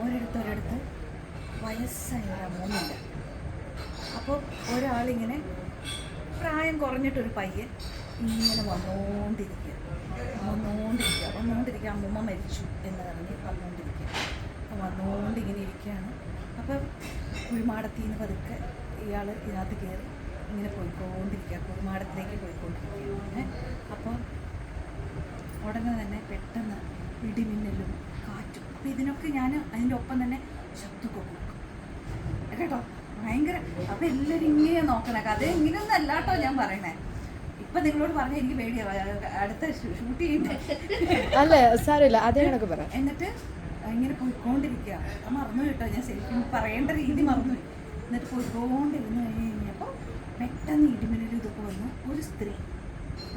ഒരിടത്ത് വയസ്സായ അമ്മൂമ്മയില്ല. അപ്പോൾ ഒരാളിങ്ങനെ പ്രായം കുറഞ്ഞിട്ടൊരു പയ്യൻ ഇങ്ങനെ വന്നുകൊണ്ടിരിക്കുക. അമ്മൂമ്മ മരിച്ചു എന്ന് പറഞ്ഞ് വന്നുകൊണ്ടിങ്ങനെ ഇരിക്കുകയാണ്. അപ്പം കുഴിമാടത്തിൽ നിന്ന് പതുക്കെ ഇയാൾ ഇതിനകത്ത് കയറി ഇങ്ങനെ പോയിക്കൊണ്ടിരിക്കുക, കുഴിമാടത്തിലേക്ക് പോയിക്കൊണ്ടിരിക്കുകയാണ്. അപ്പോൾ ഉടനെ തന്നെ പെട്ടെന്ന് ഇടിമിന്നലും കാറ്റും. അപ്പോൾ ഇതിനൊക്കെ ഞാൻ അതിൻ്റെ ഒപ്പം തന്നെ ശബ്ദമൊക്കെ കൊടുക്കും കേട്ടോ, ഭയങ്കര. അപ്പോൾ എല്ലാവരും ഇങ്ങനെ നോക്കണേ, കഥ ഇങ്ങനെയൊന്നും അല്ല കേട്ടോ ഞാൻ പറയണേ. ഇപ്പം നിങ്ങളോട് പറഞ്ഞാൽ എനിക്ക് പേടിയാണ്, അടുത്ത ഷൂട്ട് ചെയ്യണ്ടേ. അല്ലേ സാരമില്ല, അതേ കണക്ക് പറയാം. എന്നിട്ട് ഇങ്ങനെ പോയിക്കൊണ്ടിരിക്കുക. മറന്നു കേട്ടോ, ഞാൻ ശരിക്കും പറയേണ്ട രീതി മറന്നു. എന്നിട്ട് പോയിക്കൊണ്ടിരുന്ന് കഴിഞ്ഞപ്പോൾ പെട്ടെന്ന് ഇടിമിന്നൽ ഇതൊക്കെ വന്നു. ഒരു സ്ത്രീ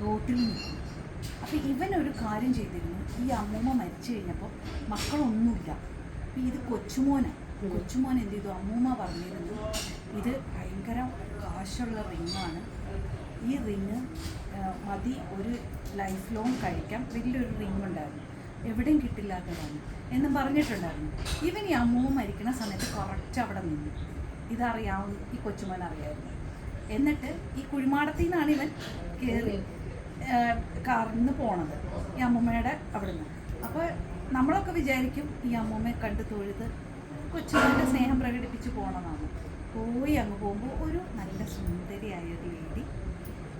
റോട്ടിൽ നിൽക്കും. അപ്പോൾ ഇവനൊരു കാര്യം ചെയ്തിരുന്നു. ഈ അമ്മൂമ്മ മരിച്ചു കഴിഞ്ഞപ്പോൾ മക്കളൊന്നുമില്ല. അപ്പോൾ ഇത് കൊച്ചുമോൻ എന്ത് ചെയ്തു, അമ്മൂമ്മ പറഞ്ഞിരുന്നു ഇത് ഭയങ്കര കാശുള്ള റിങ്ങാണ്, ഈ റിങ് മതി ഒരു ലൈഫ് ലോങ് കഴിക്കാം, വലിയൊരു റിങ് ഉണ്ടായിരുന്നു, എവിടെയും കിട്ടില്ലാത്തതാണ് എന്നും പറഞ്ഞിട്ടുണ്ടായിരുന്നു. ഇവൻ ഈ അമ്മൂമ്മ മരിക്കുന്ന സമയത്ത് കുറച്ച് അവിടെ നിന്നു. ഇതറിയാവുന്ന ഈ കൊച്ചുമോൻ അറിയായിരുന്നു. എന്നിട്ട് ഈ കുഴിമാടത്തിൽ നിന്നാണ് ഇവൻ കയറി കാറിൽ നിന്ന് പോണത്, ഈ അമ്മൂമ്മയുടെ അവിടെ നിന്ന്. അപ്പോൾ നമ്മളൊക്കെ വിചാരിക്കും ഈ അമ്മൂമ്മയെ കണ്ട് തൊഴുത് കൊച്ചുമോൻ്റെ സ്നേഹം പ്രകടിപ്പിച്ച് പോകണമെന്നാണ്. പോയി അങ്ങ് പോകുമ്പോൾ ഒരു നല്ല സുന്ദരിയായ ഒരു ലേഡി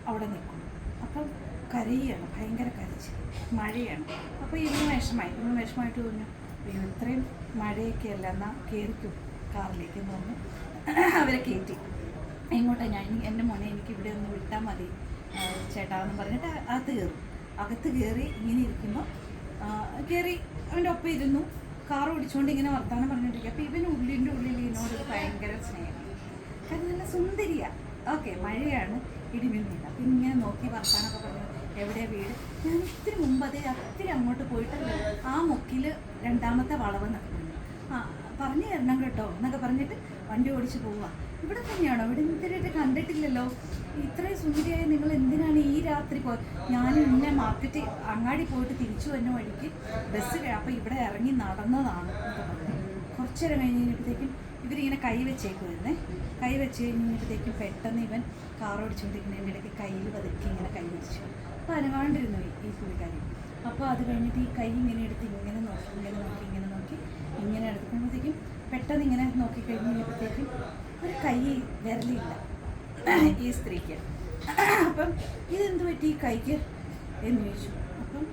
അവിടെ നിൽക്കും. അപ്പം കരയാണ്, ഭയങ്കര കരച്ച്, മഴയാണ്. അപ്പോൾ ഇവന് വിഷമമായിട്ട് തോന്നി, ഇത്രയും മഴയൊക്കെ അല്ല, എന്നാൽ കയറിക്കും കാറിലേക്ക് എന്ന് പറഞ്ഞു അവരെ കയറ്റി. എങ്ങോട്ടാണ് ഞാൻ, എൻ്റെ മോനെ എനിക്ക് ഇവിടെ ഒന്ന് വിട്ടാൽ മതി ചേട്ടാന്ന് പറഞ്ഞിട്ട് അകത്ത് കയറി ഇങ്ങനെ ഇരിക്കുമ്പോൾ കയറി അവൻ്റെ ഒപ്പം ഇരുന്നു. കാർ ഓടിച്ചുകൊണ്ട് ഇങ്ങനെ വർത്താനം പറഞ്ഞിട്ടിരിക്കുക. അപ്പോൾ ഇവന് ഉള്ളിൽ ഇതിനോട് ഭയങ്കര സ്നേഹം, കാരണം നല്ല സുന്ദരിയാണ്. ഓക്കെ, മഴയാണ്, ഇടിമിന്നില്ല. അപ്പം ഇങ്ങനെ നോക്കി വർത്താനമൊക്കെ പറഞ്ഞു, എവിടെയാണ് വീട്, ഞാൻ ഇത്തിരി മുമ്പ് അത്തിരി അങ്ങോട്ട് പോയിട്ട് ആ മുക്കിൽ രണ്ടാമത്തെ വളവ് എന്നൊക്കെ പറഞ്ഞു തരണം കേട്ടോ എന്നൊക്കെ പറഞ്ഞിട്ട് വണ്ടി ഓടിച്ച് പോവുക. ഇവിടെ തന്നെയാണോ, ഇവിടെ ഇത്തിരി കണ്ടിട്ടില്ലല്ലോ, ഇത്രയും സുന്ദരിയായി നിങ്ങൾ എന്തിനാണ് ഈ രാത്രി ഞാൻ ഇന്നെ മാർക്കറ്റ് അങ്ങാടി പോയിട്ട് തിരിച്ചു വന്ന വഴിക്ക് ബസ്, അപ്പോൾ ഇവിടെ ഇറങ്ങി നടന്നതാണ് എന്നൊക്കെ പറഞ്ഞു. കുറച്ച് നേരം കഴിഞ്ഞ് കഴിഞ്ഞപ്പോഴത്തേക്കും ഇവരിങ്ങനെ കൈ വെച്ചേക്കുമായിരുന്നേ. കൈ വെച്ച് കഴിഞ്ഞപ്പോഴത്തേക്കും പെട്ടെന്ന് ഇവൻ കാർ ഓടിച്ചുകൊണ്ടിരിക്കുന്നതിൻ്റെ ഇടയ്ക്ക് കയ്യിൽ പതുക്കി ഇങ്ങനെ കൈ വെച്ചു. അപ്പോൾ അനങ്ങാണ്ടിരുന്നു ഈ പുള്ളിക്കാരി. അപ്പോൾ അത് കഴിഞ്ഞിട്ട് ഈ കൈ ഇങ്ങനെ എടുത്ത് ഇങ്ങനെ നോക്കി ഇങ്ങനെ എടുക്കുമ്പോഴത്തേക്കും പെട്ടെന്ന് ഇങ്ങനെ നോക്കിക്കഴിഞ്ഞപ്പോഴത്തേക്കും ഒരു കൈ വിരലില്ല ഈ സ്ത്രീക്ക്. അപ്പം ഇതെന്ത് പറ്റി ഈ കൈക്ക് എന്ന് ചോദിച്ചു. അപ്പം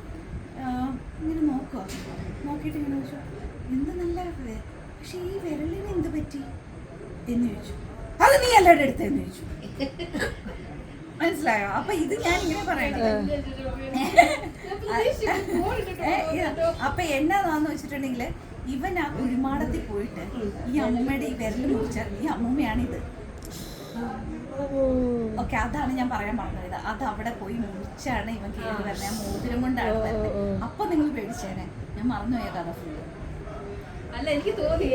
ഇങ്ങനെ നോക്കിയിട്ട് ഇങ്ങനെ ചോദിച്ചു, എന്ത് നല്ല, പക്ഷെ ഈ വിരലിന് എന്ത് പറ്റി എന്ന് ചോദിച്ചു. അത് നീ എല്ലാവരുടെ അടുത്തെന്ന് ചോദിച്ചു. മനസ്സിലായോ? അപ്പൊ ഇത് ഞാൻ ഇങ്ങനെ പറയണത്. അപ്പൊ എന്നാന്ന് വെച്ചിട്ടുണ്ടെങ്കിൽ ഇവൻ ആ കുഴിമാടത്തിൽ പോയിട്ട് ഈ അമ്മൂമ്മയുടെ ഈ വിരൽ മുറിച്ച ഈ അമ്മൂമ്മയാണിത്. ഓക്കെ, അതാണ് ഞാൻ പറയാൻ പറഞ്ഞത്. അത് അവിടെ പോയി മുറിച്ചാണ് ഇവൻ കയറി വരുന്നത്, മോതിരം കൊണ്ടാണ് വരുന്നത്. അപ്പൊ നിങ്ങൾ പേടിച്ചേനെ, ഞാൻ മറന്നുപോയ കഥ ഫുള്ള്. അല്ല, എനിക്ക് തോന്നി